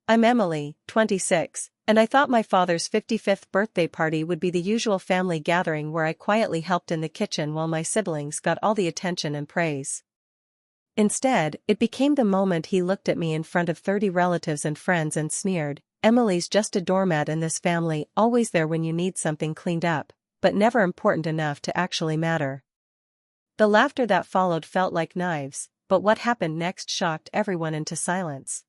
I'm Emily, 26, and I thought my father's 55th birthday party would be the usual family gathering where I quietly helped in the kitchen while my siblings got all the attention and praise. Instead, it became the moment he looked at me in front of 30 relatives and friends and sneered, "Emily's just a doormat in this family, always there when you need something cleaned up, but never important enough to actually matter." The laughter that followed felt like knives, but what happened next shocked everyone into silence.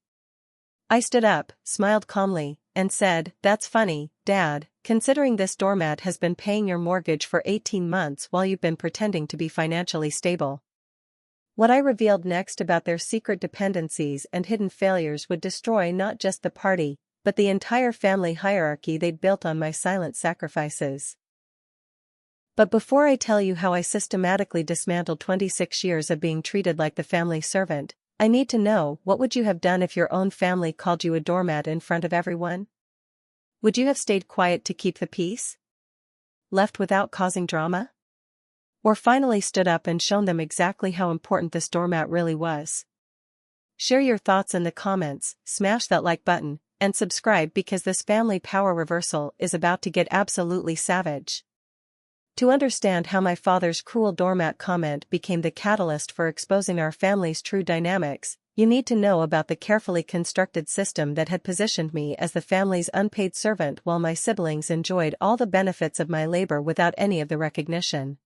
I stood up, smiled calmly, and said, "That's funny, Dad, considering this doormat has been paying your mortgage for 18 months while you've been pretending to be financially stable." What I revealed next about their secret dependencies and hidden failures would destroy not just the party, but the entire family hierarchy they'd built on my silent sacrifices. But before I tell you how I systematically dismantled 26 years of being treated like the family servant, I need to know, what would you have done if your own family called you a doormat in front of everyone? Would you have stayed quiet to keep the peace? Left without causing drama? Or finally stood up and shown them exactly how important this doormat really was? Share your thoughts in the comments, smash that like button, and subscribe because this family power reversal is about to get absolutely savage. To understand how my father's cruel doormat comment became the catalyst for exposing our family's true dynamics, you need to know about the carefully constructed system that had positioned me as the family's unpaid servant while my siblings enjoyed all the benefits of my labor without any of the recognition.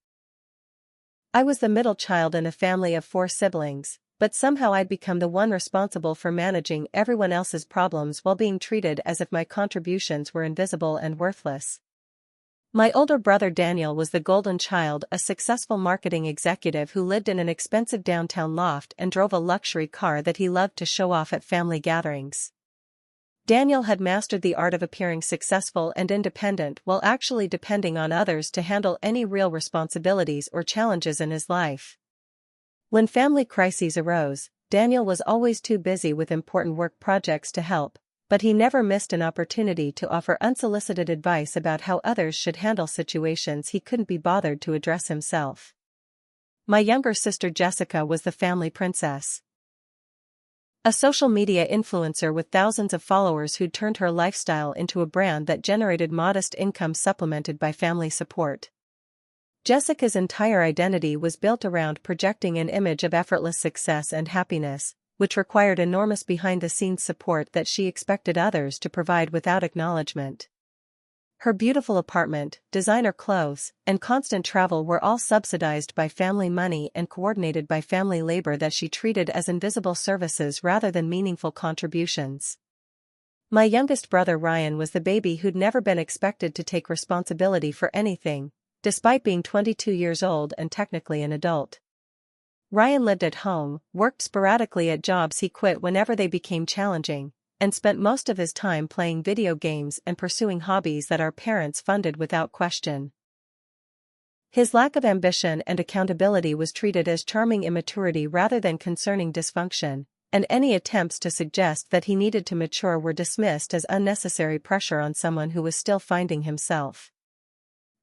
I was the middle child in a family of 4 siblings, but somehow I'd become the one responsible for managing everyone else's problems while being treated as if my contributions were invisible and worthless. My older brother Daniel was the golden child, a successful marketing executive who lived in an expensive downtown loft and drove a luxury car that he loved to show off at family gatherings. Daniel had mastered the art of appearing successful and independent while actually depending on others to handle any real responsibilities or challenges in his life. When family crises arose, Daniel was always too busy with important work projects to help, but he never missed an opportunity to offer unsolicited advice about how others should handle situations he couldn't be bothered to address himself. My younger sister Jessica was the family princess. A social media influencer with thousands of followers who'd turned her lifestyle into a brand that generated modest income supplemented by family support. Jessica's entire identity was built around projecting an image of effortless success and happiness, which required enormous behind-the-scenes support that she expected others to provide without acknowledgement. Her beautiful apartment, designer clothes, and constant travel were all subsidized by family money and coordinated by family labor that she treated as invisible services rather than meaningful contributions. My youngest brother Ryan was the baby who'd never been expected to take responsibility for anything, despite being 22 years old and technically an adult. Ryan lived at home, worked sporadically at jobs he quit whenever they became challenging, and spent most of his time playing video games and pursuing hobbies that our parents funded without question. His lack of ambition and accountability was treated as charming immaturity rather than concerning dysfunction, and any attempts to suggest that he needed to mature were dismissed as unnecessary pressure on someone who was still finding himself.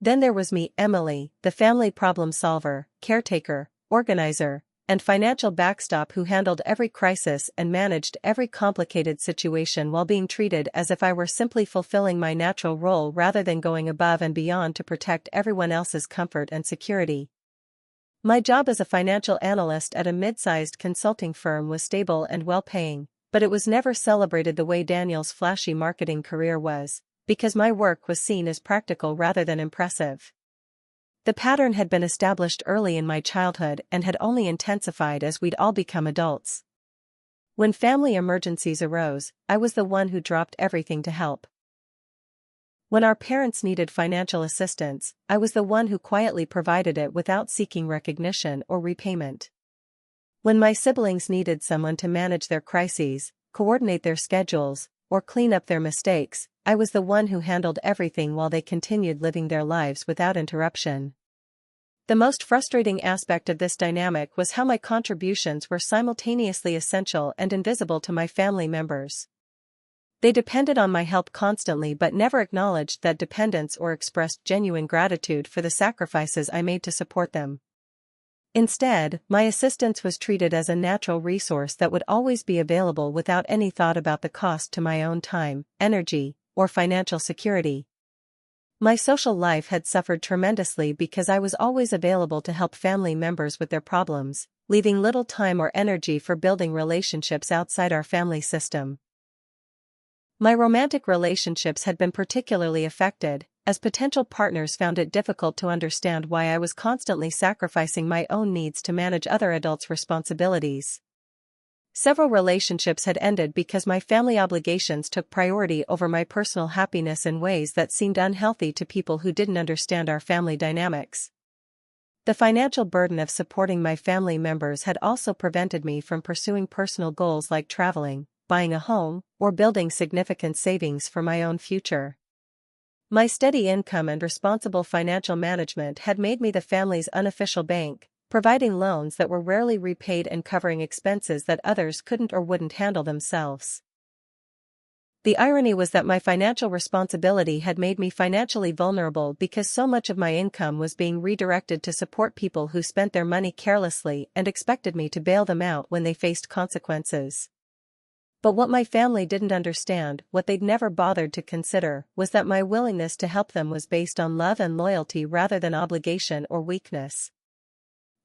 Then there was me, Emily, the family problem solver, caretaker, organizer, and financial backstop who handled every crisis and managed every complicated situation while being treated as if I were simply fulfilling my natural role rather than going above and beyond to protect everyone else's comfort and security. My job as a financial analyst at a mid-sized consulting firm was stable and well-paying, but it was never celebrated the way Daniel's flashy marketing career was, because my work was seen as practical rather than impressive. The pattern had been established early in my childhood and had only intensified as we'd all become adults. When family emergencies arose, I was the one who dropped everything to help. When our parents needed financial assistance, I was the one who quietly provided it without seeking recognition or repayment. When my siblings needed someone to manage their crises, coordinate their schedules, or clean up their mistakes, I was the one who handled everything while they continued living their lives without interruption. The most frustrating aspect of this dynamic was how my contributions were simultaneously essential and invisible to my family members. They depended on my help constantly but never acknowledged that dependence or expressed genuine gratitude for the sacrifices I made to support them. Instead, my assistance was treated as a natural resource that would always be available without any thought about the cost to my own time, energy, or financial security. My social life had suffered tremendously because I was always available to help family members with their problems, leaving little time or energy for building relationships outside our family system. My romantic relationships had been particularly affected, as potential partners found it difficult to understand why I was constantly sacrificing my own needs to manage other adults' responsibilities. Several relationships had ended because my family obligations took priority over my personal happiness in ways that seemed unhealthy to people who didn't understand our family dynamics. The financial burden of supporting my family members had also prevented me from pursuing personal goals like traveling, buying a home, or building significant savings for my own future. My steady income and responsible financial management had made me the family's unofficial bank, providing loans that were rarely repaid and covering expenses that others couldn't or wouldn't handle themselves. The irony was that my financial responsibility had made me financially vulnerable because so much of my income was being redirected to support people who spent their money carelessly and expected me to bail them out when they faced consequences. But what my family didn't understand, what they'd never bothered to consider, was that my willingness to help them was based on love and loyalty rather than obligation or weakness.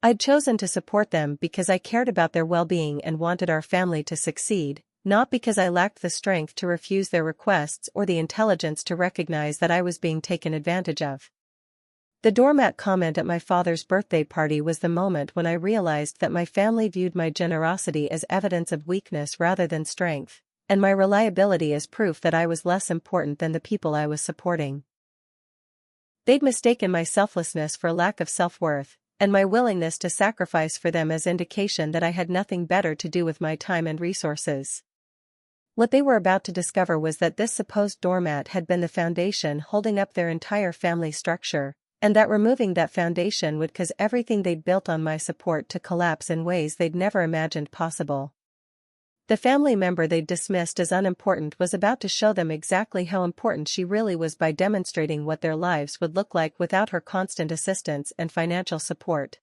I'd chosen to support them because I cared about their well-being and wanted our family to succeed, not because I lacked the strength to refuse their requests or the intelligence to recognize that I was being taken advantage of. The doormat comment at my father's birthday party was the moment when I realized that my family viewed my generosity as evidence of weakness rather than strength, and my reliability as proof that I was less important than the people I was supporting. They'd mistaken my selflessness for lack of self-worth, and my willingness to sacrifice for them as indication that I had nothing better to do with my time and resources. What they were about to discover was that this supposed doormat had been the foundation holding up their entire family structure, and that removing that foundation would cause everything they'd built on my support to collapse in ways they'd never imagined possible. The family member they'd dismissed as unimportant was about to show them exactly how important she really was by demonstrating what their lives would look like without her constant assistance and financial support.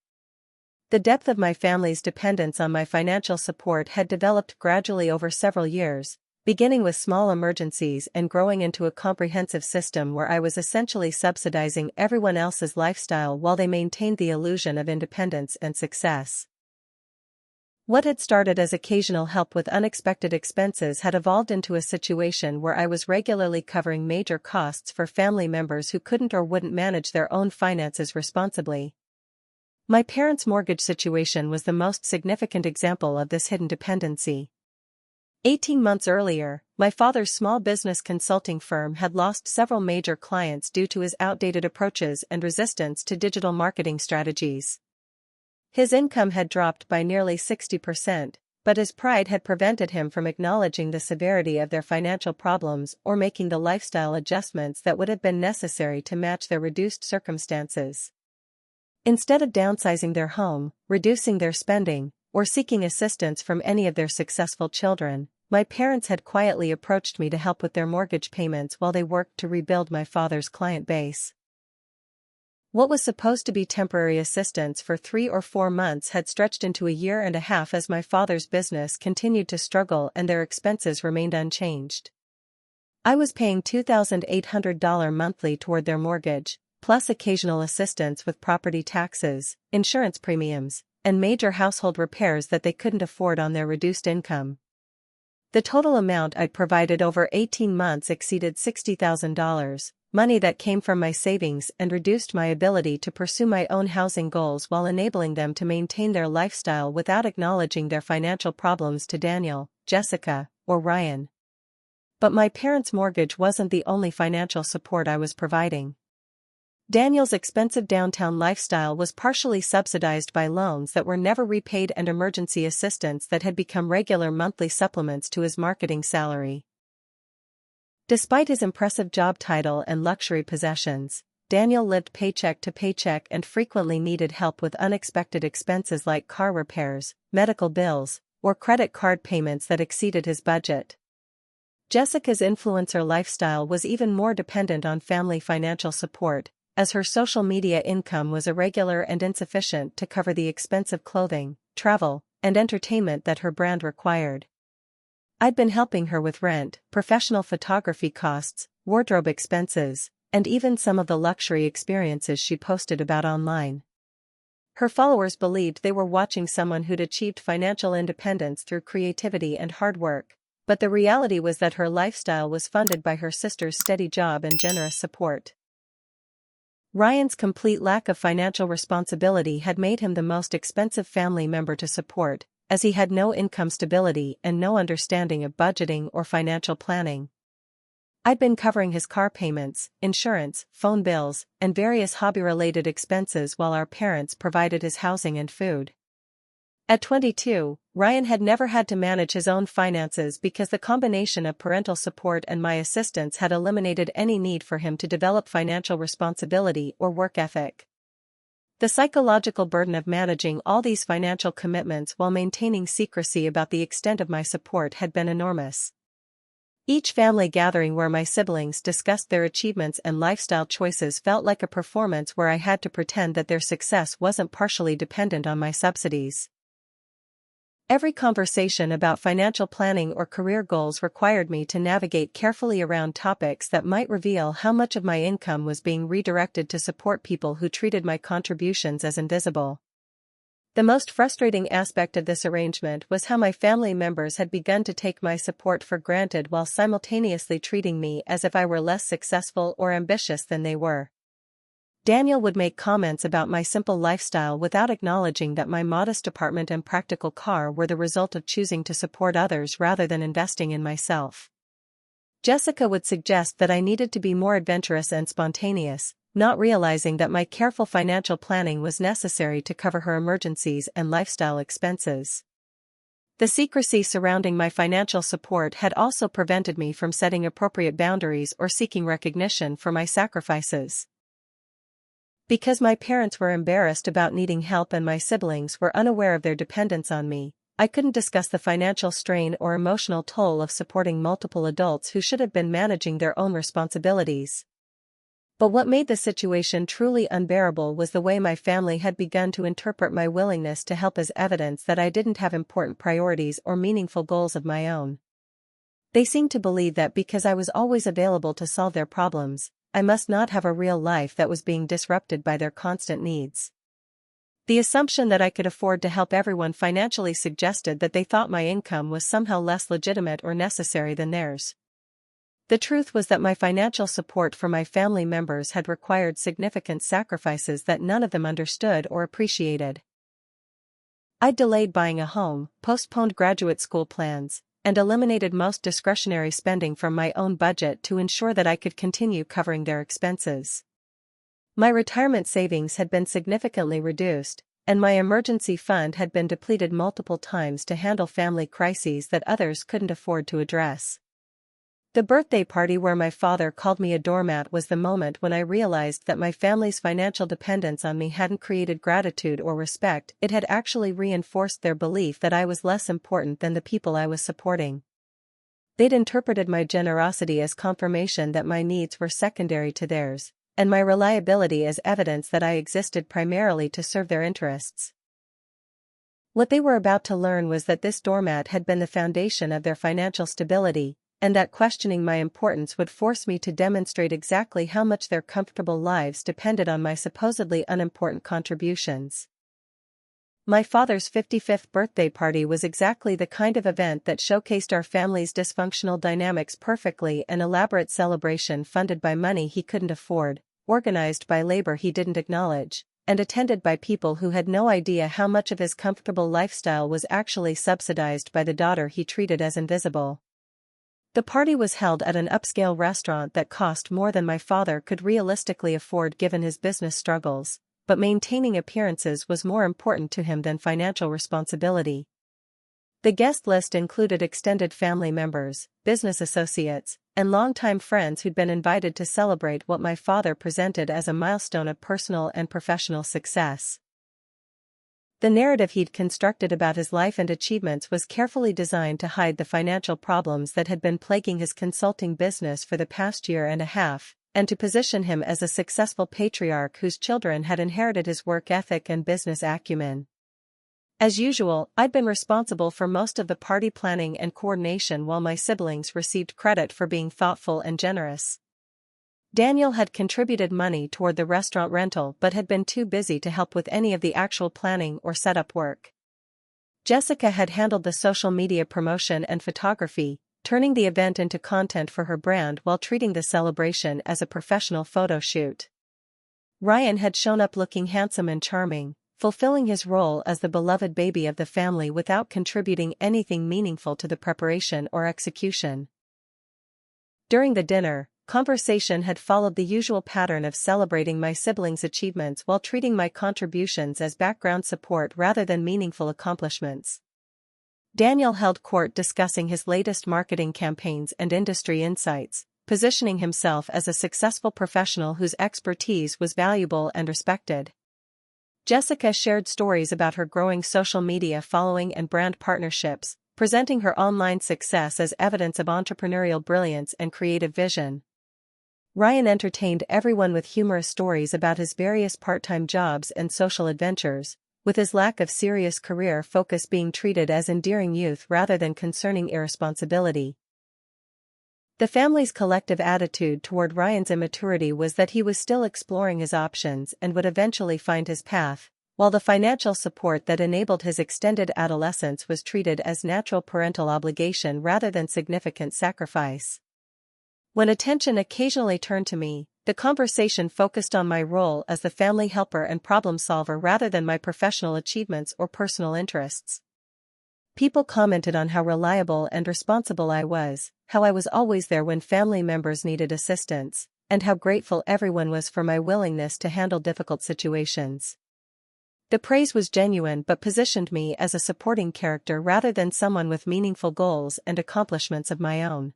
The depth of my family's dependence on my financial support had developed gradually over several years, beginning with small emergencies and growing into a comprehensive system where I was essentially subsidizing everyone else's lifestyle while they maintained the illusion of independence and success. What had started as occasional help with unexpected expenses had evolved into a situation where I was regularly covering major costs for family members who couldn't or wouldn't manage their own finances responsibly. My parents' mortgage situation was the most significant example of this hidden dependency. 18 months earlier, my father's small business consulting firm had lost several major clients due to his outdated approaches and resistance to digital marketing strategies. His income had dropped by nearly 60%, but his pride had prevented him from acknowledging the severity of their financial problems or making the lifestyle adjustments that would have been necessary to match their reduced circumstances. Instead of downsizing their home, reducing their spending, or seeking assistance from any of their successful children, my parents had quietly approached me to help with their mortgage payments while they worked to rebuild my father's client base. What was supposed to be temporary assistance for 3 or 4 months had stretched into a year and a half as my father's business continued to struggle and their expenses remained unchanged. I was paying $2,800 monthly toward their mortgage, plus occasional assistance with property taxes, insurance premiums, and major household repairs that they couldn't afford on their reduced income. The total amount I'd provided over 18 months exceeded $60,000. Money that came from my savings and reduced my ability to pursue my own housing goals while enabling them to maintain their lifestyle without acknowledging their financial problems to Daniel, Jessica, or Ryan. But my parents' mortgage wasn't the only financial support I was providing. Daniel's expensive downtown lifestyle was partially subsidized by loans that were never repaid and emergency assistance that had become regular monthly supplements to his marketing salary. Despite his impressive job title and luxury possessions, Daniel lived paycheck to paycheck and frequently needed help with unexpected expenses like car repairs, medical bills, or credit card payments that exceeded his budget. Jessica's influencer lifestyle was even more dependent on family financial support, as her social media income was irregular and insufficient to cover the expensive clothing, travel, and entertainment that her brand required. I'd been helping her with rent, professional photography costs, wardrobe expenses, and even some of the luxury experiences she posted about online. Her followers believed they were watching someone who'd achieved financial independence through creativity and hard work, but the reality was that her lifestyle was funded by her sister's steady job and generous support. Ryan's complete lack of financial responsibility had made him the most expensive family member to support, as he had no income stability and no understanding of budgeting or financial planning. I'd been covering his car payments, insurance, phone bills, and various hobby-related expenses while our parents provided his housing and food. At 22, Ryan had never had to manage his own finances because the combination of parental support and my assistance had eliminated any need for him to develop financial responsibility or work ethic. The psychological burden of managing all these financial commitments while maintaining secrecy about the extent of my support had been enormous. Each family gathering where my siblings discussed their achievements and lifestyle choices felt like a performance where I had to pretend that their success wasn't partially dependent on my subsidies. Every conversation about financial planning or career goals required me to navigate carefully around topics that might reveal how much of my income was being redirected to support people who treated my contributions as invisible. The most frustrating aspect of this arrangement was how my family members had begun to take my support for granted while simultaneously treating me as if I were less successful or ambitious than they were. Daniel would make comments about my simple lifestyle without acknowledging that my modest apartment and practical car were the result of choosing to support others rather than investing in myself. Jessica would suggest that I needed to be more adventurous and spontaneous, not realizing that my careful financial planning was necessary to cover her emergencies and lifestyle expenses. The secrecy surrounding my financial support had also prevented me from setting appropriate boundaries or seeking recognition for my sacrifices. Because my parents were embarrassed about needing help and my siblings were unaware of their dependence on me, I couldn't discuss the financial strain or emotional toll of supporting multiple adults who should have been managing their own responsibilities. But what made the situation truly unbearable was the way my family had begun to interpret my willingness to help as evidence that I didn't have important priorities or meaningful goals of my own. They seemed to believe that because I was always available to solve their problems, I must not have a real life that was being disrupted by their constant needs. The assumption that I could afford to help everyone financially suggested that they thought my income was somehow less legitimate or necessary than theirs. The truth was that my financial support for my family members had required significant sacrifices that none of them understood or appreciated. I'd delayed buying a home, postponed graduate school plans, and eliminated most discretionary spending from my own budget to ensure that I could continue covering their expenses. My retirement savings had been significantly reduced, and my emergency fund had been depleted multiple times to handle family crises that others couldn't afford to address. The birthday party where my father called me a doormat was the moment when I realized that my family's financial dependence on me hadn't created gratitude or respect, it had actually reinforced their belief that I was less important than the people I was supporting. They'd interpreted my generosity as confirmation that my needs were secondary to theirs, and my reliability as evidence that I existed primarily to serve their interests. What they were about to learn was that this doormat had been the foundation of their financial stability, and that questioning my importance would force me to demonstrate exactly how much their comfortable lives depended on my supposedly unimportant contributions. My father's 55th birthday party was exactly the kind of event that showcased our family's dysfunctional dynamics perfectly: an elaborate celebration funded by money he couldn't afford, organized by labor he didn't acknowledge, and attended by people who had no idea how much of his comfortable lifestyle was actually subsidized by the daughter he treated as invisible. The party was held at an upscale restaurant that cost more than my father could realistically afford given his business struggles, but maintaining appearances was more important to him than financial responsibility. The guest list included extended family members, business associates, and longtime friends who'd been invited to celebrate what my father presented as a milestone of personal and professional success. The narrative he'd constructed about his life and achievements was carefully designed to hide the financial problems that had been plaguing his consulting business for the past year and a half, and to position him as a successful patriarch whose children had inherited his work ethic and business acumen. As usual, I'd been responsible for most of the party planning and coordination while my siblings received credit for being thoughtful and generous. Daniel had contributed money toward the restaurant rental but had been too busy to help with any of the actual planning or setup work. Jessica had handled the social media promotion and photography, turning the event into content for her brand while treating the celebration as a professional photo shoot. Ryan had shown up looking handsome and charming, fulfilling his role as the beloved baby of the family without contributing anything meaningful to the preparation or execution. During the dinner, conversation had followed the usual pattern of celebrating my siblings' achievements while treating my contributions as background support rather than meaningful accomplishments. Daniel held court discussing his latest marketing campaigns and industry insights, positioning himself as a successful professional whose expertise was valuable and respected. Jessica shared stories about her growing social media following and brand partnerships, presenting her online success as evidence of entrepreneurial brilliance and creative vision. Ryan entertained everyone with humorous stories about his various part-time jobs and social adventures, with his lack of serious career focus being treated as endearing youth rather than concerning irresponsibility. The family's collective attitude toward Ryan's immaturity was that he was still exploring his options and would eventually find his path, while the financial support that enabled his extended adolescence was treated as natural parental obligation rather than significant sacrifice. When attention occasionally turned to me, the conversation focused on my role as the family helper and problem solver rather than my professional achievements or personal interests. People commented on how reliable and responsible I was, how I was always there when family members needed assistance, and how grateful everyone was for my willingness to handle difficult situations. The praise was genuine but positioned me as a supporting character rather than someone with meaningful goals and accomplishments of my own.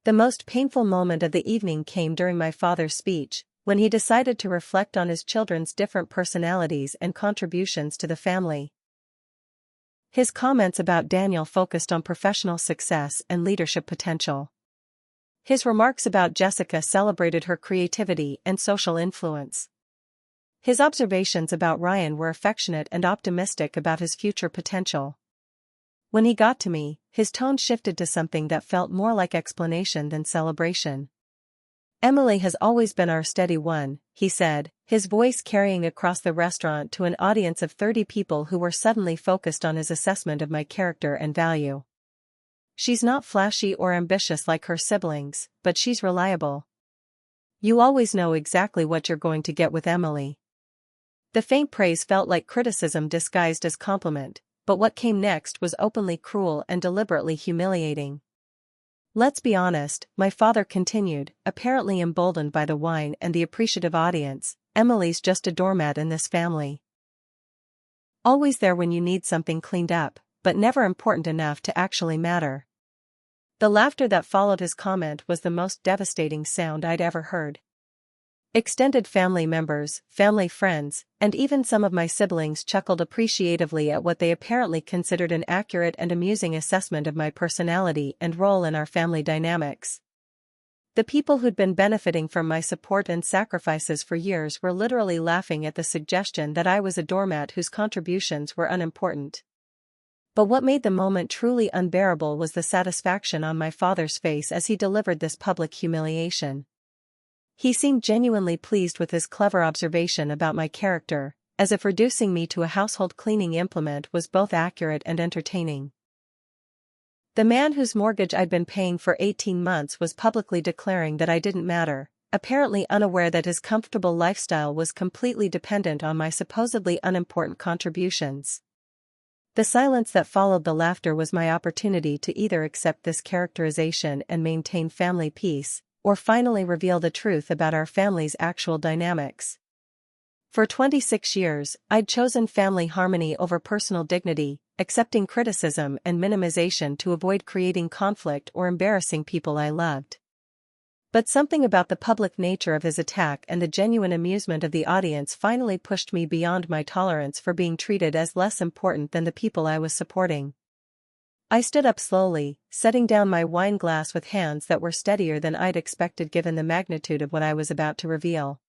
The most painful moment of the evening came during my father's speech, when he decided to reflect on his children's different personalities and contributions to the family. His comments about Daniel focused on professional success and leadership potential. His remarks about Jessica celebrated her creativity and social influence. His observations about Ryan were affectionate and optimistic about his future potential. When he got to me, his tone shifted to something that felt more like explanation than celebration. "Emily has always been our steady one," he said, his voice carrying across the restaurant to an audience of 30 people who were suddenly focused on his assessment of my character and value. "She's not flashy or ambitious like her siblings, but she's reliable. You always know exactly what you're going to get with Emily." The faint praise felt like criticism disguised as compliment, but what came next was openly cruel and deliberately humiliating. "Let's be honest," my father continued, apparently emboldened by the wine and the appreciative audience, "Emily's just a doormat in this family. Always there when you need something cleaned up, but never important enough to actually matter." The laughter that followed his comment was the most devastating sound I'd ever heard. Extended family members, family friends, and even some of my siblings chuckled appreciatively at what they apparently considered an accurate and amusing assessment of my personality and role in our family dynamics. The people who'd been benefiting from my support and sacrifices for years were literally laughing at the suggestion that I was a doormat whose contributions were unimportant. But what made the moment truly unbearable was the satisfaction on my father's face as he delivered this public humiliation. He seemed genuinely pleased with his clever observation about my character, as if reducing me to a household cleaning implement was both accurate and entertaining. The man whose mortgage I'd been paying for 18 months was publicly declaring that I didn't matter, apparently unaware that his comfortable lifestyle was completely dependent on my supposedly unimportant contributions. The silence that followed the laughter was my opportunity to either accept this characterization and maintain family peace, or finally reveal the truth about our family's actual dynamics. For 26 years, I'd chosen family harmony over personal dignity, accepting criticism and minimization to avoid creating conflict or embarrassing people I loved. But something about the public nature of his attack and the genuine amusement of the audience finally pushed me beyond my tolerance for being treated as less important than the people I was supporting. I stood up slowly, setting down my wine glass with hands that were steadier than I'd expected given the magnitude of what I was about to reveal.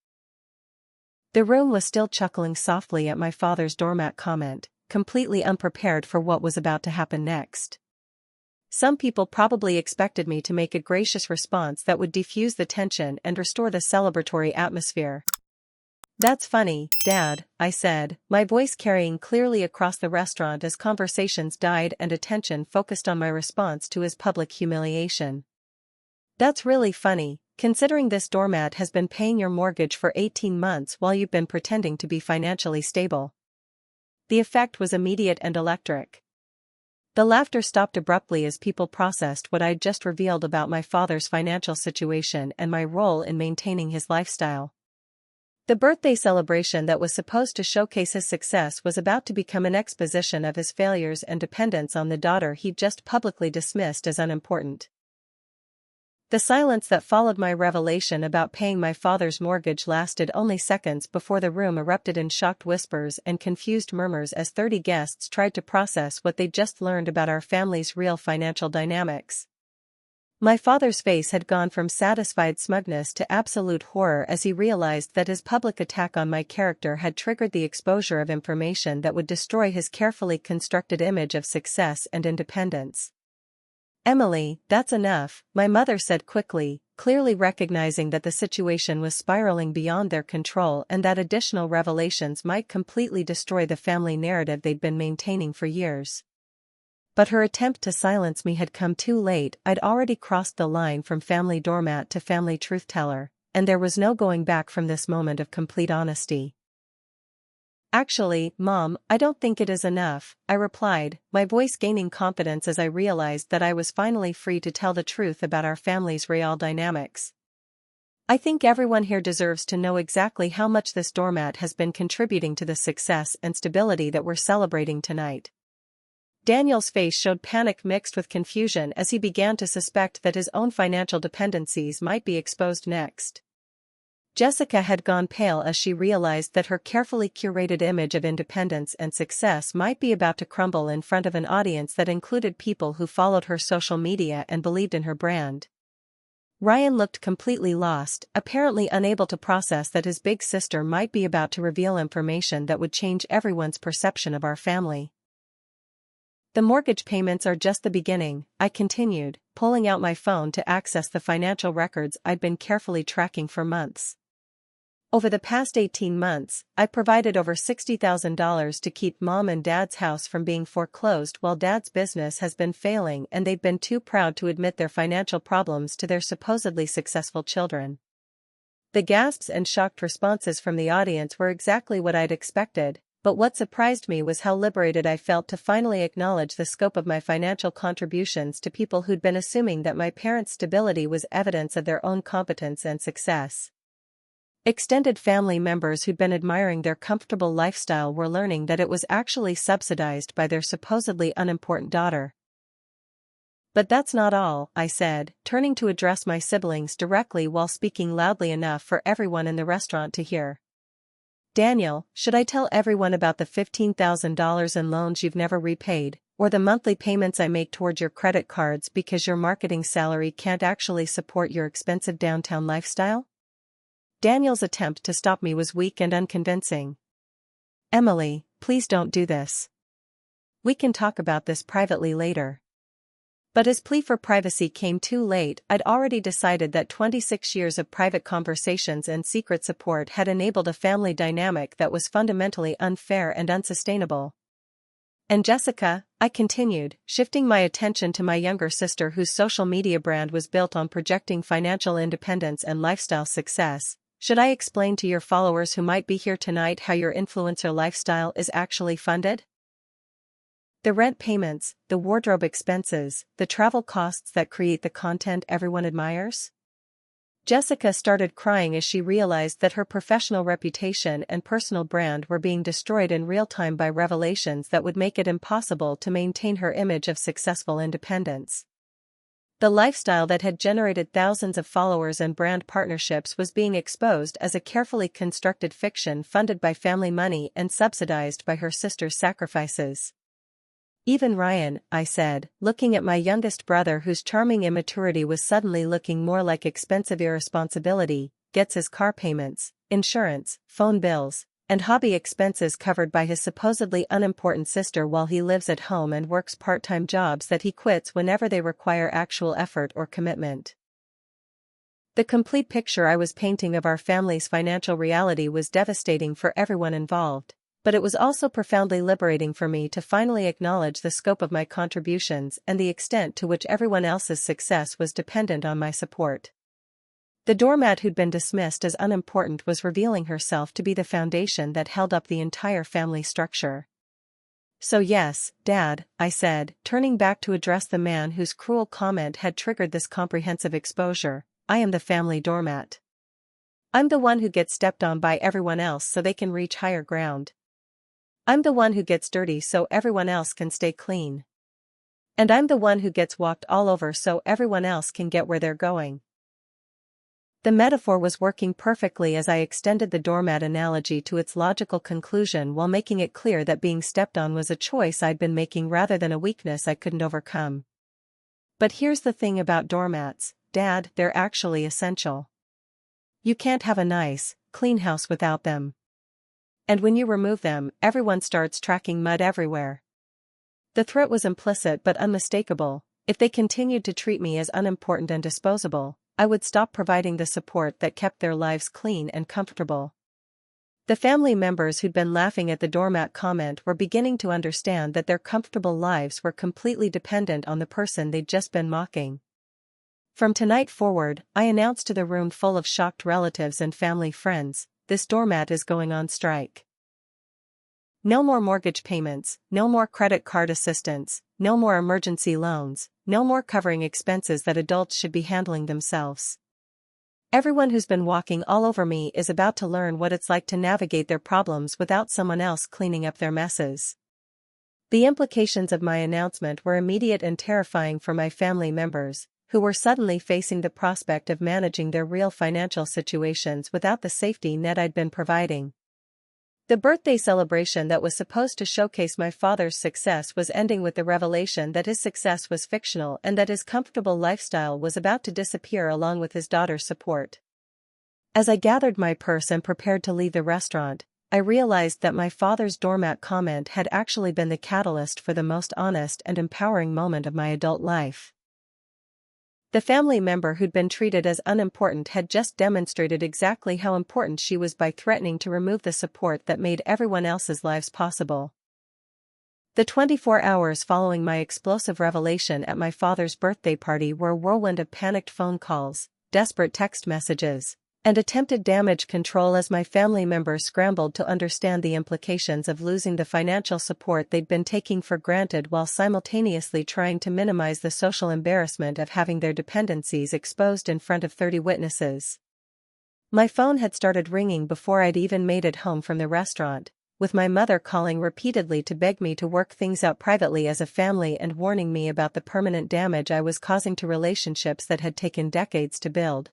The room was still chuckling softly at my father's doormat comment, completely unprepared for what was about to happen next. Some people probably expected me to make a gracious response that would defuse the tension and restore the celebratory atmosphere. "That's funny, Dad," I said, my voice carrying clearly across the restaurant as conversations died and attention focused on my response to his public humiliation. "That's really funny, considering this doormat has been paying your mortgage for 18 months while you've been pretending to be financially stable." The effect was immediate and electric. The laughter stopped abruptly as people processed what I'd just revealed about my father's financial situation and my role in maintaining his lifestyle. The birthday celebration that was supposed to showcase his success was about to become an exposition of his failures and dependence on the daughter he'd just publicly dismissed as unimportant. The silence that followed my revelation about paying my father's mortgage lasted only seconds before the room erupted in shocked whispers and confused murmurs as 30 guests tried to process what they'd just learned about our family's real financial dynamics. My father's face had gone from satisfied smugness to absolute horror as he realized that his public attack on my character had triggered the exposure of information that would destroy his carefully constructed image of success and independence. "Emily, that's enough," my mother said quickly, clearly recognizing that the situation was spiraling beyond their control and that additional revelations might completely destroy the family narrative they'd been maintaining for years. But her attempt to silence me had come too late. I'd already crossed the line from family doormat to family truth-teller, and there was no going back from this moment of complete honesty. "Actually, Mom, I don't think it is enough," I replied, my voice gaining confidence as I realized that I was finally free to tell the truth about our family's real dynamics. "I think everyone here deserves to know exactly how much this doormat has been contributing to the success and stability that we're celebrating tonight." Daniel's face showed panic mixed with confusion as he began to suspect that his own financial dependencies might be exposed next. Jessica had gone pale as she realized that her carefully curated image of independence and success might be about to crumble in front of an audience that included people who followed her social media and believed in her brand. Ryan looked completely lost, apparently unable to process that his big sister might be about to reveal information that would change everyone's perception of our family. "The mortgage payments are just the beginning," I continued, pulling out my phone to access the financial records I'd been carefully tracking for months. "Over the past 18 months, I provided over $60,000 to keep Mom and Dad's house from being foreclosed while Dad's business has been failing and they've been too proud to admit their financial problems to their supposedly successful children." The gasps and shocked responses from the audience were exactly what I'd expected. But what surprised me was how liberated I felt to finally acknowledge the scope of my financial contributions to people who'd been assuming that my parents' stability was evidence of their own competence and success. Extended family members who'd been admiring their comfortable lifestyle were learning that it was actually subsidized by their supposedly unimportant daughter. "But that's not all," I said, turning to address my siblings directly while speaking loudly enough for everyone in the restaurant to hear. "Daniel, should I tell everyone about the $15,000 in loans you've never repaid, or the monthly payments I make toward your credit cards because your marketing salary can't actually support your expensive downtown lifestyle?" Daniel's attempt to stop me was weak and unconvincing. "Emily, please don't do this. We can talk about this privately later." But his plea for privacy came too late. I'd already decided that 26 years of private conversations and secret support had enabled a family dynamic that was fundamentally unfair and unsustainable. "And Jessica," I continued, shifting my attention to my younger sister whose social media brand was built on projecting financial independence and lifestyle success, "should I explain to your followers who might be here tonight how your influencer lifestyle is actually funded? The rent payments, the wardrobe expenses, the travel costs that create the content everyone admires?" Jessica started crying as she realized that her professional reputation and personal brand were being destroyed in real time by revelations that would make it impossible to maintain her image of successful independence. The lifestyle that had generated thousands of followers and brand partnerships was being exposed as a carefully constructed fiction funded by family money and subsidized by her sister's sacrifices. Even Ryan, I said, looking at my youngest brother whose charming immaturity was suddenly looking more like expensive irresponsibility, gets his car payments, insurance, phone bills, and hobby expenses covered by his supposedly unimportant sister while he lives at home and works part-time jobs that he quits whenever they require actual effort or commitment. The complete picture I was painting of our family's financial reality was devastating for everyone involved, but it was also profoundly liberating for me to finally acknowledge the scope of my contributions and the extent to which everyone else's success was dependent on my support. The doormat who'd been dismissed as unimportant was revealing herself to be the foundation that held up the entire family structure. "So yes, Dad," I said, turning back to address the man whose cruel comment had triggered this comprehensive exposure, "I am the family doormat. I'm the one who gets stepped on by everyone else so they can reach higher ground. I'm the one who gets dirty so everyone else can stay clean. And I'm the one who gets walked all over so everyone else can get where they're going." The metaphor was working perfectly as I extended the doormat analogy to its logical conclusion while making it clear that being stepped on was a choice I'd been making rather than a weakness I couldn't overcome. "But here's the thing about doormats, Dad, they're actually essential. You can't have a nice, clean house without them. And when you remove them, everyone starts tracking mud everywhere." The threat was implicit but unmistakable. If they continued to treat me as unimportant and disposable, I would stop providing the support that kept their lives clean and comfortable. The family members who'd been laughing at the doormat comment were beginning to understand that their comfortable lives were completely dependent on the person they'd just been mocking. From tonight forward, I announced to the room full of shocked relatives and family friends, "This doormat is going on strike. No more mortgage payments, no more credit card assistance, no more emergency loans, no more covering expenses that adults should be handling themselves. Everyone who's been walking all over me is about to learn what it's like to navigate their problems without someone else cleaning up their messes." The implications of my announcement were immediate and terrifying for my family members, who were suddenly facing the prospect of managing their real financial situations without the safety net I'd been providing. The birthday celebration that was supposed to showcase my father's success was ending with the revelation that his success was fictional and that his comfortable lifestyle was about to disappear along with his daughter's support. As I gathered my purse and prepared to leave the restaurant, I realized that my father's doormat comment had actually been the catalyst for the most honest and empowering moment of my adult life. The family member who'd been treated as unimportant had just demonstrated exactly how important she was by threatening to remove the support that made everyone else's lives possible. The 24 hours following my explosive revelation at my father's birthday party were a whirlwind of panicked phone calls, desperate text messages, and attempted damage control as my family members scrambled to understand the implications of losing the financial support they'd been taking for granted while simultaneously trying to minimize the social embarrassment of having their dependencies exposed in front of 30 witnesses. My phone had started ringing before I'd even made it home from the restaurant, with my mother calling repeatedly to beg me to work things out privately as a family and warning me about the permanent damage I was causing to relationships that had taken decades to build.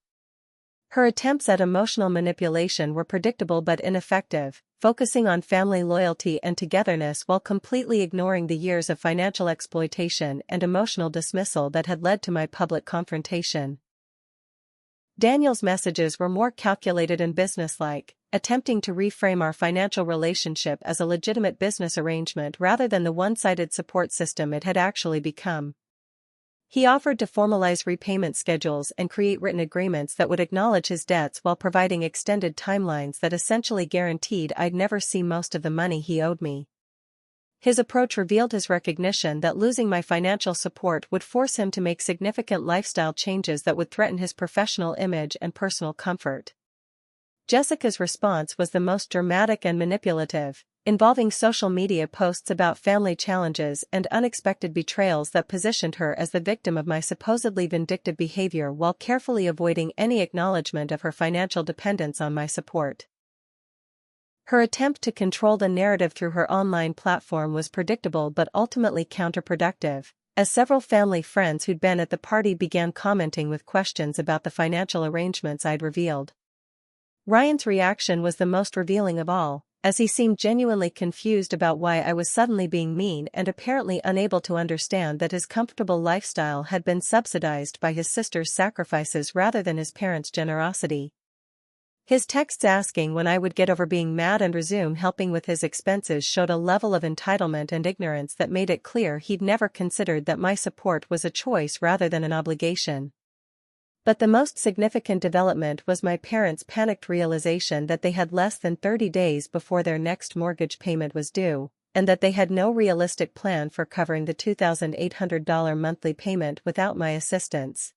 Her attempts at emotional manipulation were predictable but ineffective, focusing on family loyalty and togetherness while completely ignoring the years of financial exploitation and emotional dismissal that had led to my public confrontation. Daniel's messages were more calculated and businesslike, attempting to reframe our financial relationship as a legitimate business arrangement rather than the one-sided support system it had actually become. He offered to formalize repayment schedules and create written agreements that would acknowledge his debts while providing extended timelines that essentially guaranteed I'd never see most of the money he owed me. His approach revealed his recognition that losing my financial support would force him to make significant lifestyle changes that would threaten his professional image and personal comfort. Jessica's response was the most dramatic and manipulative, involving social media posts about family challenges and unexpected betrayals that positioned her as the victim of my supposedly vindictive behavior while carefully avoiding any acknowledgement of her financial dependence on my support. Her attempt to control the narrative through her online platform was predictable but ultimately counterproductive, as several family friends who'd been at the party began commenting with questions about the financial arrangements I'd revealed. Ryan's reaction was the most revealing of all, as he seemed genuinely confused about why I was suddenly being mean and apparently unable to understand that his comfortable lifestyle had been subsidized by his sister's sacrifices rather than his parents' generosity. His texts asking when I would get over being mad and resume helping with his expenses showed a level of entitlement and ignorance that made it clear he'd never considered that my support was a choice rather than an obligation. But the most significant development was my parents' panicked realization that they had less than 30 days before their next mortgage payment was due, and that they had no realistic plan for covering the $2,800 monthly payment without my assistance.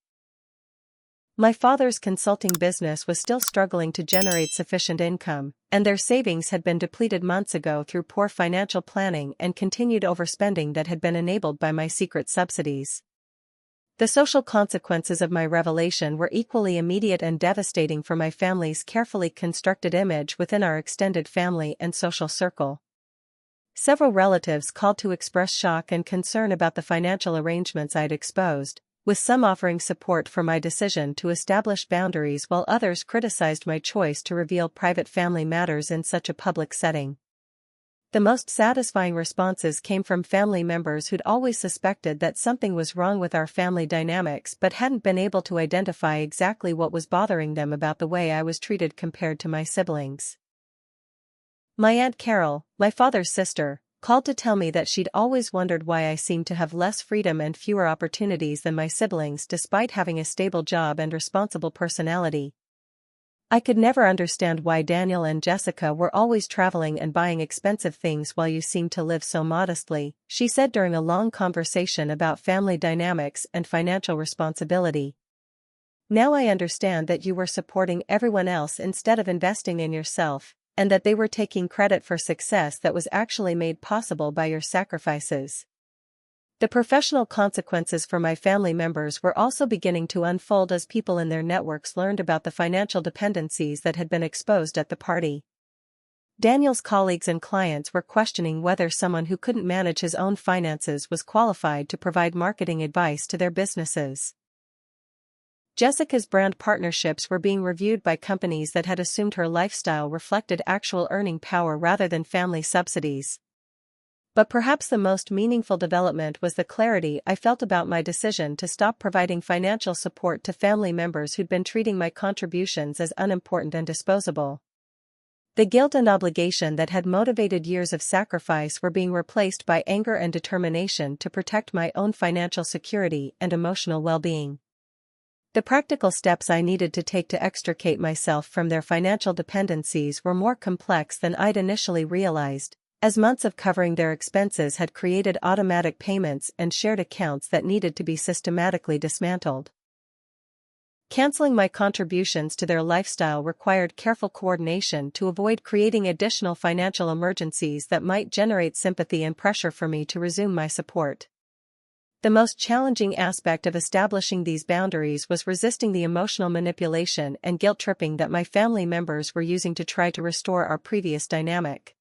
My father's consulting business was still struggling to generate sufficient income, and their savings had been depleted months ago through poor financial planning and continued overspending that had been enabled by my secret subsidies. The social consequences of my revelation were equally immediate and devastating for my family's carefully constructed image within our extended family and social circle. Several relatives called to express shock and concern about the financial arrangements I'd exposed, with some offering support for my decision to establish boundaries while others criticized my choice to reveal private family matters in such a public setting. The most satisfying responses came from family members who'd always suspected that something was wrong with our family dynamics but hadn't been able to identify exactly what was bothering them about the way I was treated compared to my siblings. My Aunt Carol, my father's sister, called to tell me that she'd always wondered why I seemed to have less freedom and fewer opportunities than my siblings despite having a stable job and responsible personality. I could never understand why Daniel and Jessica were always traveling and buying expensive things while you seemed to live so modestly, she said during a long conversation about family dynamics and financial responsibility. Now I understand that you were supporting everyone else instead of investing in yourself, and that they were taking credit for success that was actually made possible by your sacrifices. The professional consequences for my family members were also beginning to unfold as people in their networks learned about the financial dependencies that had been exposed at the party. Daniel's colleagues and clients were questioning whether someone who couldn't manage his own finances was qualified to provide marketing advice to their businesses. Jessica's brand partnerships were being reviewed by companies that had assumed her lifestyle reflected actual earning power rather than family subsidies. But perhaps the most meaningful development was the clarity I felt about my decision to stop providing financial support to family members who'd been treating my contributions as unimportant and disposable. The guilt and obligation that had motivated years of sacrifice were being replaced by anger and determination to protect my own financial security and emotional well-being. The practical steps I needed to take to extricate myself from their financial dependencies were more complex than I'd initially realized, as months of covering their expenses had created automatic payments and shared accounts that needed to be systematically dismantled. Canceling my contributions to their lifestyle required careful coordination to avoid creating additional financial emergencies that might generate sympathy and pressure for me to resume my support. The most challenging aspect of establishing these boundaries was resisting the emotional manipulation and guilt-tripping that my family members were using to try to restore our previous dynamic.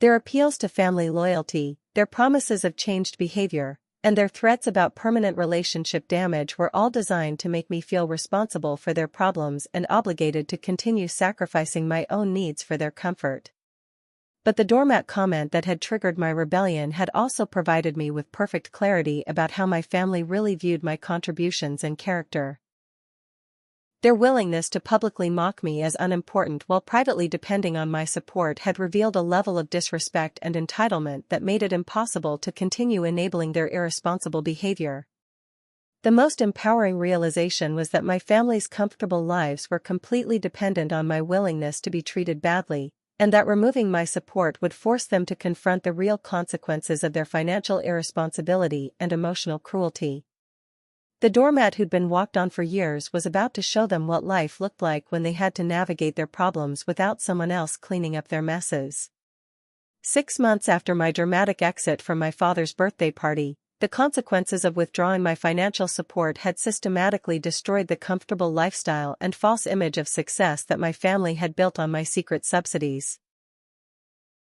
Their appeals to family loyalty, their promises of changed behavior, and their threats about permanent relationship damage were all designed to make me feel responsible for their problems and obligated to continue sacrificing my own needs for their comfort. But the Doormat comment that had triggered my rebellion had also provided me with perfect clarity about how my family really viewed my contributions and character. Their willingness to publicly mock me as unimportant while privately depending on my support had revealed a level of disrespect and entitlement that made it impossible to continue enabling their irresponsible behavior. The most empowering realization was that my family's comfortable lives were completely dependent on my willingness to be treated badly, and that removing my support would force them to confront the real consequences of their financial irresponsibility and emotional cruelty. The doormat who'd been walked on for years was about to show them what life looked like when they had to navigate their problems without someone else cleaning up their messes. 6 months after my dramatic exit from my father's birthday party, the consequences of withdrawing my financial support had systematically destroyed the comfortable lifestyle and false image of success that my family had built on my secret subsidies.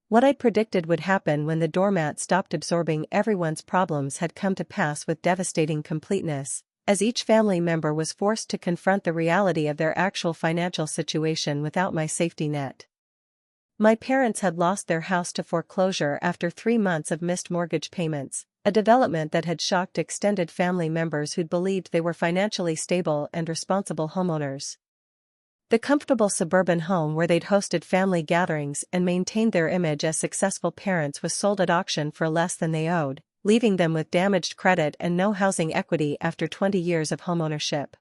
What I'd predicted would happen when the doormat stopped absorbing everyone's problems had come to pass with devastating completeness, as each family member was forced to confront the reality of their actual financial situation without my safety net. My parents had lost their house to foreclosure after 3 months of missed mortgage payments, a development that had shocked extended family members who'd believed they were financially stable and responsible homeowners. The comfortable suburban home where they'd hosted family gatherings and maintained their image as successful parents was sold at auction for less than they owed, leaving them with damaged credit and no housing equity after 20 years of homeownership.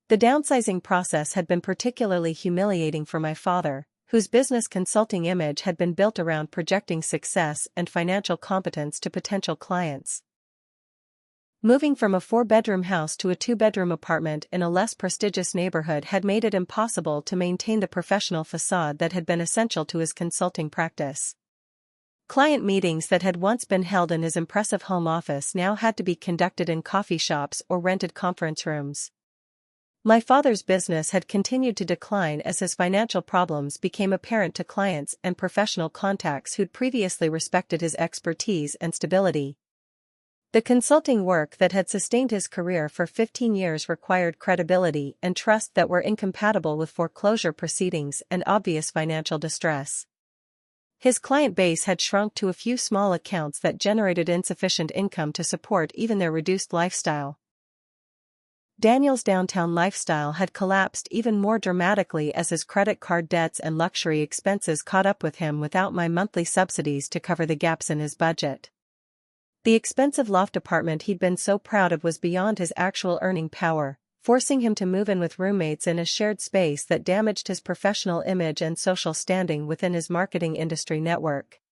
The downsizing process had been particularly humiliating for my father, whose business consulting image had been built around projecting success and financial competence to potential clients. Moving from a 4-bedroom house to a 2-bedroom apartment in a less prestigious neighborhood had made it impossible to maintain the professional facade that had been essential to his consulting practice. Client meetings that had once been held in his impressive home office now had to be conducted in coffee shops or rented conference rooms. My father's business had continued to decline as his financial problems became apparent to clients and professional contacts who'd previously respected his expertise and stability. The consulting work that had sustained his career for 15 years required credibility and trust that were incompatible with foreclosure proceedings and obvious financial distress. His client base had shrunk to a few small accounts that generated insufficient income to support even their reduced lifestyle. Daniel's downtown lifestyle had collapsed even more dramatically as his credit card debts and luxury expenses caught up with him without my monthly subsidies to cover the gaps in his budget. The expensive loft apartment he'd been so proud of was beyond his actual earning power, forcing him to move in with roommates in a shared space that damaged his professional image and social standing within his marketing industry network.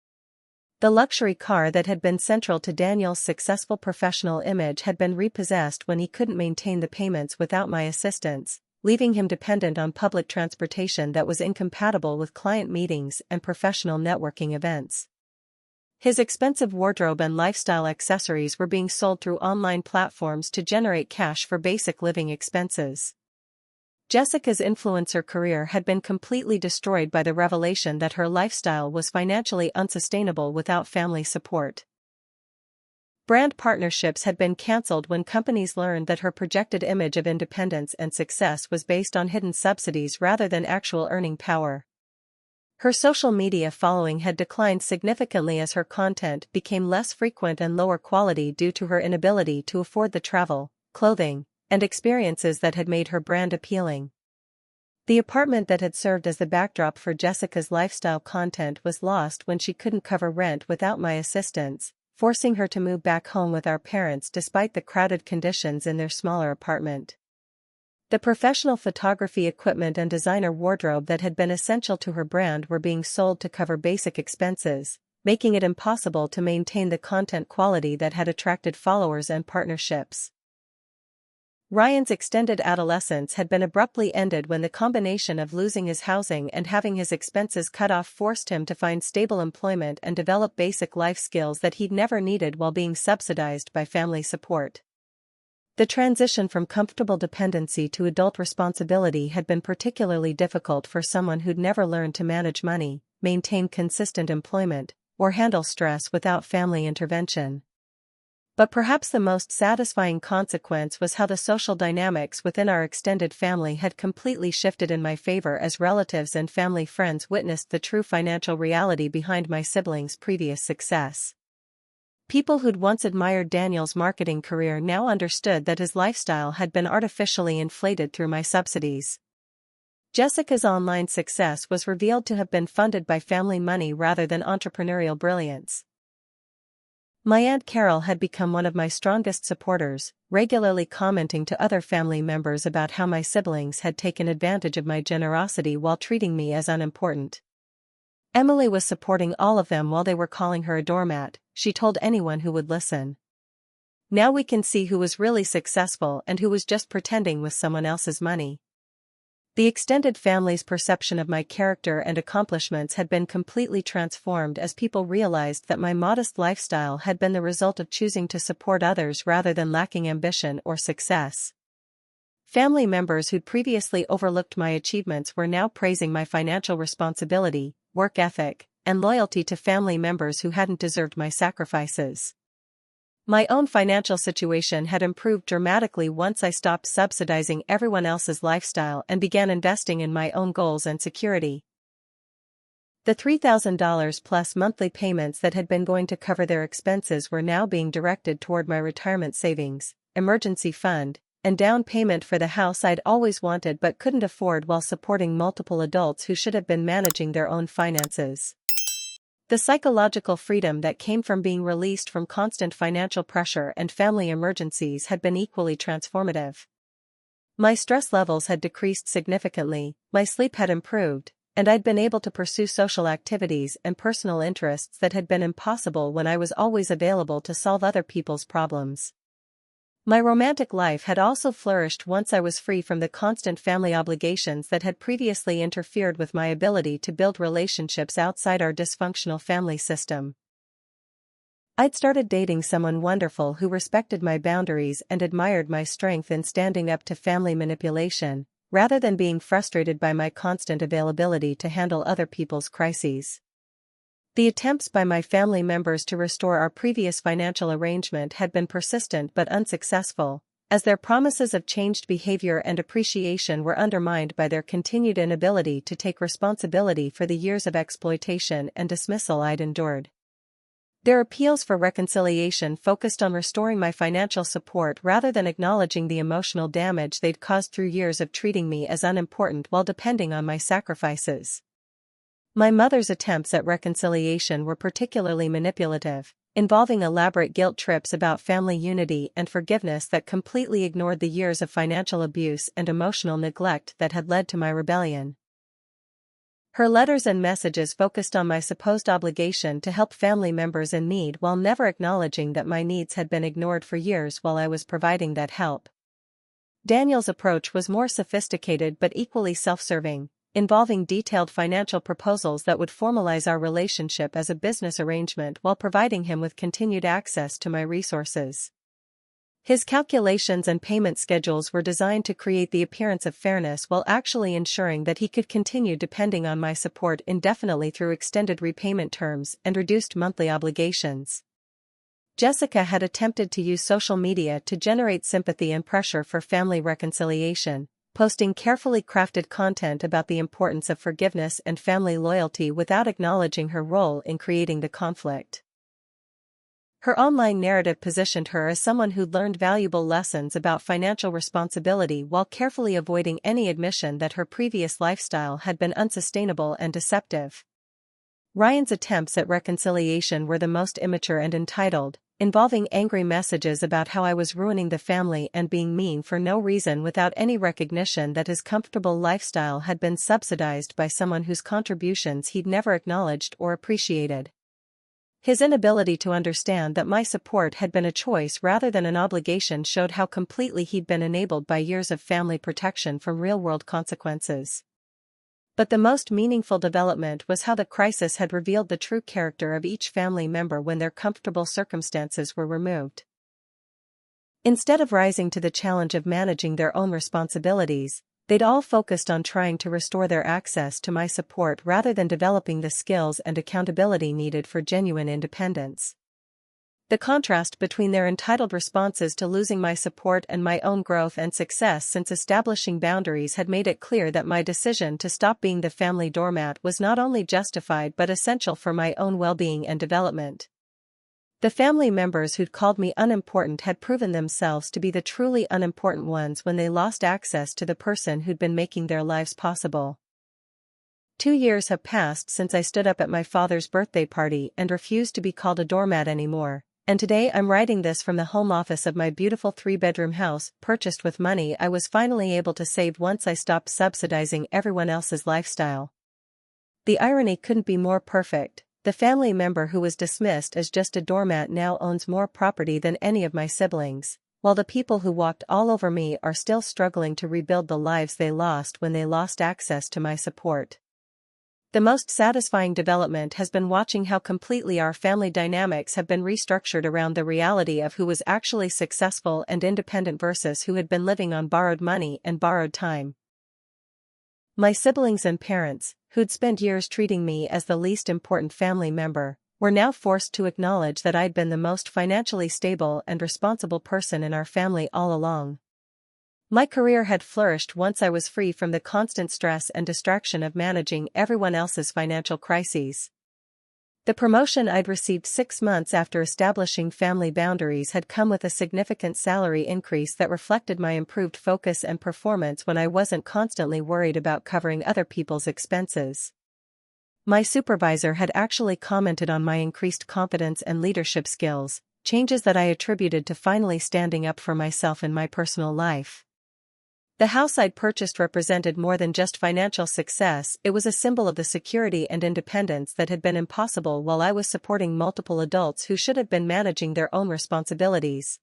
The luxury car that had been central to Daniel's successful professional image had been repossessed when he couldn't maintain the payments without my assistance, leaving him dependent on public transportation that was incompatible with client meetings and professional networking events. His expensive wardrobe and lifestyle accessories were being sold through online platforms to generate cash for basic living expenses. Jessica's influencer career had been completely destroyed by the revelation that her lifestyle was financially unsustainable without family support. Brand partnerships had been cancelled when companies learned that her projected image of independence and success was based on hidden subsidies rather than actual earning power. Her social media following had declined significantly as her content became less frequent and lower quality due to her inability to afford the travel, clothing, and experiences that had made her brand appealing. The apartment that had served as the backdrop for Jessica's lifestyle content was lost when she couldn't cover rent without my assistance, forcing her to move back home with our parents despite the crowded conditions in their smaller apartment. The professional photography equipment and designer wardrobe that had been essential to her brand were being sold to cover basic expenses, making it impossible to maintain the content quality that had attracted followers and partnerships. Ryan's extended adolescence had been abruptly ended when the combination of losing his housing and having his expenses cut off forced him to find stable employment and develop basic life skills that he'd never needed while being subsidized by family support. The transition from comfortable dependency to adult responsibility had been particularly difficult for someone who'd never learned to manage money, maintain consistent employment, or handle stress without family intervention. But perhaps the most satisfying consequence was how the social dynamics within our extended family had completely shifted in my favor as relatives and family friends witnessed the true financial reality behind my siblings' previous success. People who'd once admired Daniel's marketing career now understood that his lifestyle had been artificially inflated through my subsidies. Jessica's online success was revealed to have been funded by family money rather than entrepreneurial brilliance. My Aunt Carol had become one of my strongest supporters, regularly commenting to other family members about how my siblings had taken advantage of my generosity while treating me as unimportant. Emily was supporting all of them while they were calling her a doormat, she told anyone who would listen. Now we can see who was really successful and who was just pretending with someone else's money. The extended family's perception of my character and accomplishments had been completely transformed as people realized that my modest lifestyle had been the result of choosing to support others rather than lacking ambition or success. Family members who'd previously overlooked my achievements were now praising my financial responsibility, work ethic, and loyalty to family members who hadn't deserved my sacrifices. My own financial situation had improved dramatically once I stopped subsidizing everyone else's lifestyle and began investing in my own goals and security. The $3,000 plus monthly payments that had been going to cover their expenses were now being directed toward my retirement savings, emergency fund, and down payment for the house I'd always wanted but couldn't afford while supporting multiple adults who should have been managing their own finances. The psychological freedom that came from being released from constant financial pressure and family emergencies had been equally transformative. My stress levels had decreased significantly, my sleep had improved, and I'd been able to pursue social activities and personal interests that had been impossible when I was always available to solve other people's problems. My romantic life had also flourished once I was free from the constant family obligations that had previously interfered with my ability to build relationships outside our dysfunctional family system. I'd started dating someone wonderful who respected my boundaries and admired my strength in standing up to family manipulation, rather than being frustrated by my constant availability to handle other people's crises. The attempts by my family members to restore our previous financial arrangement had been persistent but unsuccessful, as their promises of changed behavior and appreciation were undermined by their continued inability to take responsibility for the years of exploitation and dismissal I'd endured. Their appeals for reconciliation focused on restoring my financial support rather than acknowledging the emotional damage they'd caused through years of treating me as unimportant while depending on my sacrifices. My mother's attempts at reconciliation were particularly manipulative, involving elaborate guilt trips about family unity and forgiveness that completely ignored the years of financial abuse and emotional neglect that had led to my rebellion. Her letters and messages focused on my supposed obligation to help family members in need while never acknowledging that my needs had been ignored for years while I was providing that help. Daniel's approach was more sophisticated but equally self-serving, involving detailed financial proposals that would formalize our relationship as a business arrangement while providing him with continued access to my resources. His calculations and payment schedules were designed to create the appearance of fairness while actually ensuring that he could continue depending on my support indefinitely through extended repayment terms and reduced monthly obligations. Jessica had attempted to use social media to generate sympathy and pressure for family reconciliation, posting carefully crafted content about the importance of forgiveness and family loyalty without acknowledging her role in creating the conflict. Her online narrative positioned her as someone who'd learned valuable lessons about financial responsibility while carefully avoiding any admission that her previous lifestyle had been unsustainable and deceptive. Ryan's attempts at reconciliation were the most immature and entitled, involving angry messages about how I was ruining the family and being mean for no reason without any recognition that his comfortable lifestyle had been subsidized by someone whose contributions he'd never acknowledged or appreciated. His inability to understand that my support had been a choice rather than an obligation showed how completely he'd been enabled by years of family protection from real-world consequences. But the most meaningful development was how the crisis had revealed the true character of each family member when their comfortable circumstances were removed. Instead of rising to the challenge of managing their own responsibilities, they'd all focused on trying to restore their access to my support rather than developing the skills and accountability needed for genuine independence. The contrast between their entitled responses to losing my support and my own growth and success since establishing boundaries had made it clear that my decision to stop being the family doormat was not only justified but essential for my own well-being and development. The family members who'd called me unimportant had proven themselves to be the truly unimportant ones when they lost access to the person who'd been making their lives possible. 2 years have passed since I stood up at my father's birthday party and refused to be called a doormat anymore, and today I'm writing this from the home office of my beautiful 3-bedroom house, purchased with money I was finally able to save once I stopped subsidizing everyone else's lifestyle. The irony couldn't be more perfect. The family member who was dismissed as just a doormat now owns more property than any of my siblings, while the people who walked all over me are still struggling to rebuild the lives they lost when they lost access to my support. The most satisfying development has been watching how completely our family dynamics have been restructured around the reality of who was actually successful and independent versus who had been living on borrowed money and borrowed time. My siblings and parents, who'd spent years treating me as the least important family member, were now forced to acknowledge that I'd been the most financially stable and responsible person in our family all along. My career had flourished once I was free from the constant stress and distraction of managing everyone else's financial crises. The promotion I'd received 6 months after establishing family boundaries had come with a significant salary increase that reflected my improved focus and performance when I wasn't constantly worried about covering other people's expenses. My supervisor had actually commented on my increased confidence and leadership skills, changes that I attributed to finally standing up for myself in my personal life. The house I'd purchased represented more than just financial success, it was a symbol of the security and independence that had been impossible while I was supporting multiple adults who should have been managing their own responsibilities.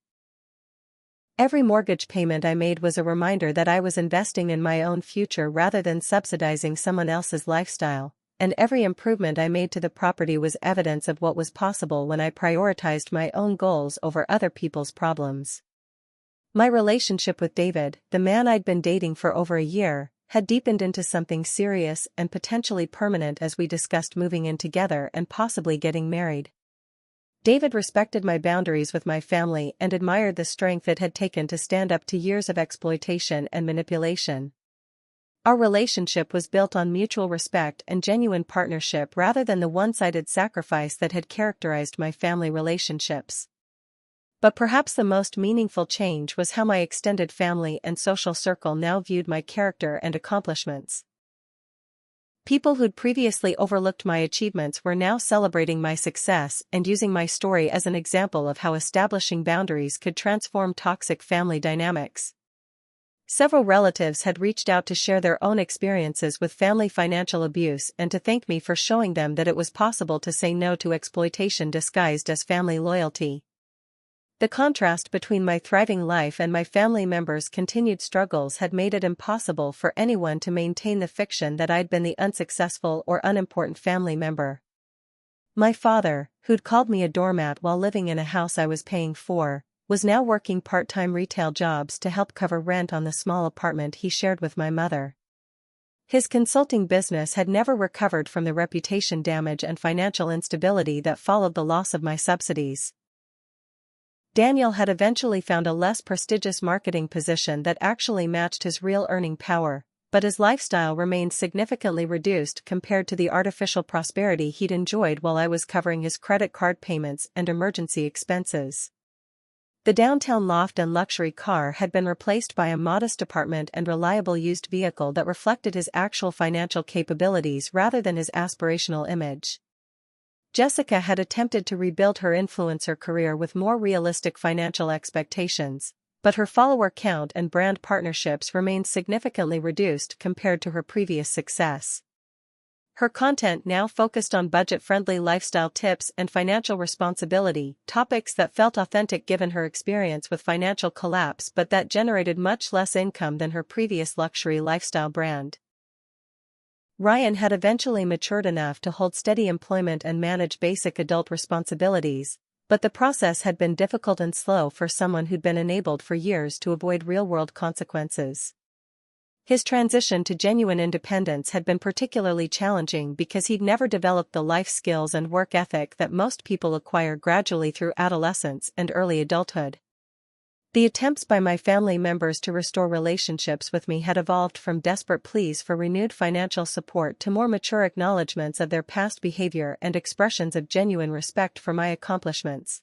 Every mortgage payment I made was a reminder that I was investing in my own future rather than subsidizing someone else's lifestyle, and every improvement I made to the property was evidence of what was possible when I prioritized my own goals over other people's problems. My relationship with David, the man I'd been dating for over a year, had deepened into something serious and potentially permanent as we discussed moving in together and possibly getting married. David respected my boundaries with my family and admired the strength it had taken to stand up to years of exploitation and manipulation. Our relationship was built on mutual respect and genuine partnership rather than the one-sided sacrifice that had characterized my family relationships. But perhaps the most meaningful change was how my extended family and social circle now viewed my character and accomplishments. People who'd previously overlooked my achievements were now celebrating my success and using my story as an example of how establishing boundaries could transform toxic family dynamics. Several relatives had reached out to share their own experiences with family financial abuse and to thank me for showing them that it was possible to say no to exploitation disguised as family loyalty. The contrast between my thriving life and my family members' continued struggles had made it impossible for anyone to maintain the fiction that I'd been the unsuccessful or unimportant family member. My father, who'd called me a doormat while living in a house I was paying for, was now working part-time retail jobs to help cover rent on the small apartment he shared with my mother. His consulting business had never recovered from the reputation damage and financial instability that followed the loss of my subsidies. Daniel had eventually found a less prestigious marketing position that actually matched his real earning power, but his lifestyle remained significantly reduced compared to the artificial prosperity he'd enjoyed while I was covering his credit card payments and emergency expenses. The downtown loft and luxury car had been replaced by a modest apartment and reliable used vehicle that reflected his actual financial capabilities rather than his aspirational image. Jessica had attempted to rebuild her influencer career with more realistic financial expectations, but her follower count and brand partnerships remained significantly reduced compared to her previous success. Her content now focused on budget-friendly lifestyle tips and financial responsibility, topics that felt authentic given her experience with financial collapse but that generated much less income than her previous luxury lifestyle brand. Ryan had eventually matured enough to hold steady employment and manage basic adult responsibilities, but the process had been difficult and slow for someone who'd been enabled for years to avoid real-world consequences. His transition to genuine independence had been particularly challenging because he'd never developed the life skills and work ethic that most people acquire gradually through adolescence and early adulthood. The attempts by my family members to restore relationships with me had evolved from desperate pleas for renewed financial support to more mature acknowledgments of their past behavior and expressions of genuine respect for my accomplishments.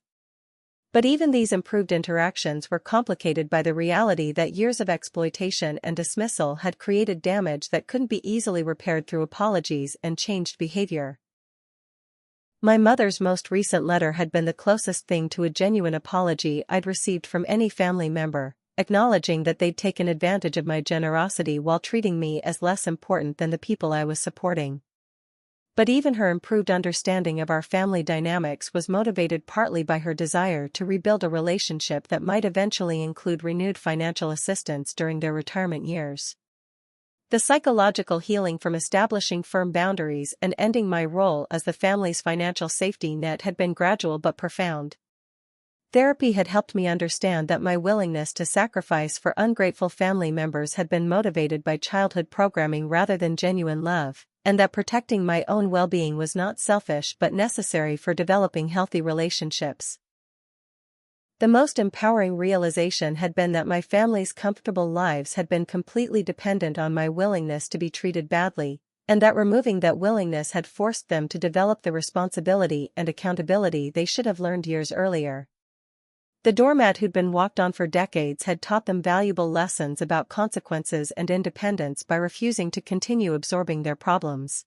But even these improved interactions were complicated by the reality that years of exploitation and dismissal had created damage that couldn't be easily repaired through apologies and changed behavior. My mother's most recent letter had been the closest thing to a genuine apology I'd received from any family member, acknowledging that they'd taken advantage of my generosity while treating me as less important than the people I was supporting. But even her improved understanding of our family dynamics was motivated partly by her desire to rebuild a relationship that might eventually include renewed financial assistance during their retirement years. The psychological healing from establishing firm boundaries and ending my role as the family's financial safety net had been gradual but profound. Therapy had helped me understand that my willingness to sacrifice for ungrateful family members had been motivated by childhood programming rather than genuine love, and that protecting my own well-being was not selfish but necessary for developing healthy relationships. The most empowering realization had been that my family's comfortable lives had been completely dependent on my willingness to be treated badly, and that removing that willingness had forced them to develop the responsibility and accountability they should have learned years earlier. The doormat who'd been walked on for decades had taught them valuable lessons about consequences and independence by refusing to continue absorbing their problems.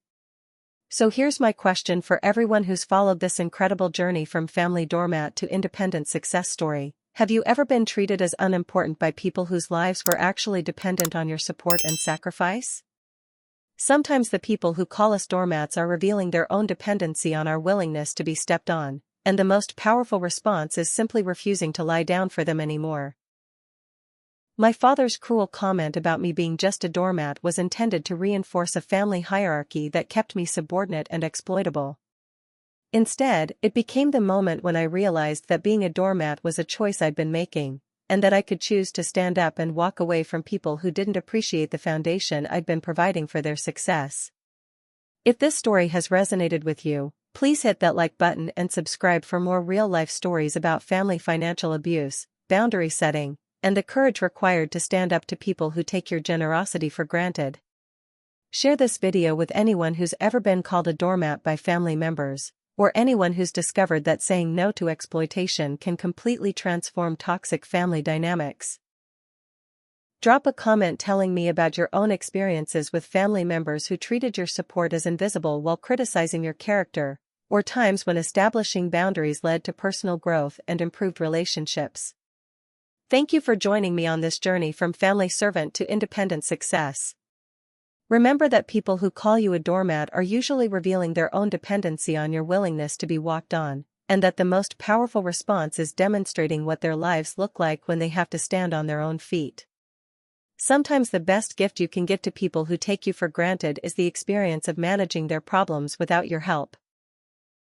So here's my question for everyone who's followed this incredible journey from family doormat to independent success story. Have you ever been treated as unimportant by people whose lives were actually dependent on your support and sacrifice? Sometimes the people who call us doormats are revealing their own dependency on our willingness to be stepped on, and the most powerful response is simply refusing to lie down for them anymore. My father's cruel comment about me being just a doormat was intended to reinforce a family hierarchy that kept me subordinate and exploitable. Instead, it became the moment when I realized that being a doormat was a choice I'd been making, and that I could choose to stand up and walk away from people who didn't appreciate the foundation I'd been providing for their success. If this story has resonated with you, please hit that like button and subscribe for more real-life stories about family financial abuse, boundary setting, and the courage required to stand up to people who take your generosity for granted. Share this video with anyone who's ever been called a doormat by family members, or anyone who's discovered that saying no to exploitation can completely transform toxic family dynamics. Drop a comment telling me about your own experiences with family members who treated your support as invisible while criticizing your character, or times when establishing boundaries led to personal growth and improved relationships. Thank you for joining me on this journey from family servant to independent success. Remember that people who call you a doormat are usually revealing their own dependency on your willingness to be walked on, and that the most powerful response is demonstrating what their lives look like when they have to stand on their own feet. Sometimes the best gift you can give to people who take you for granted is the experience of managing their problems without your help.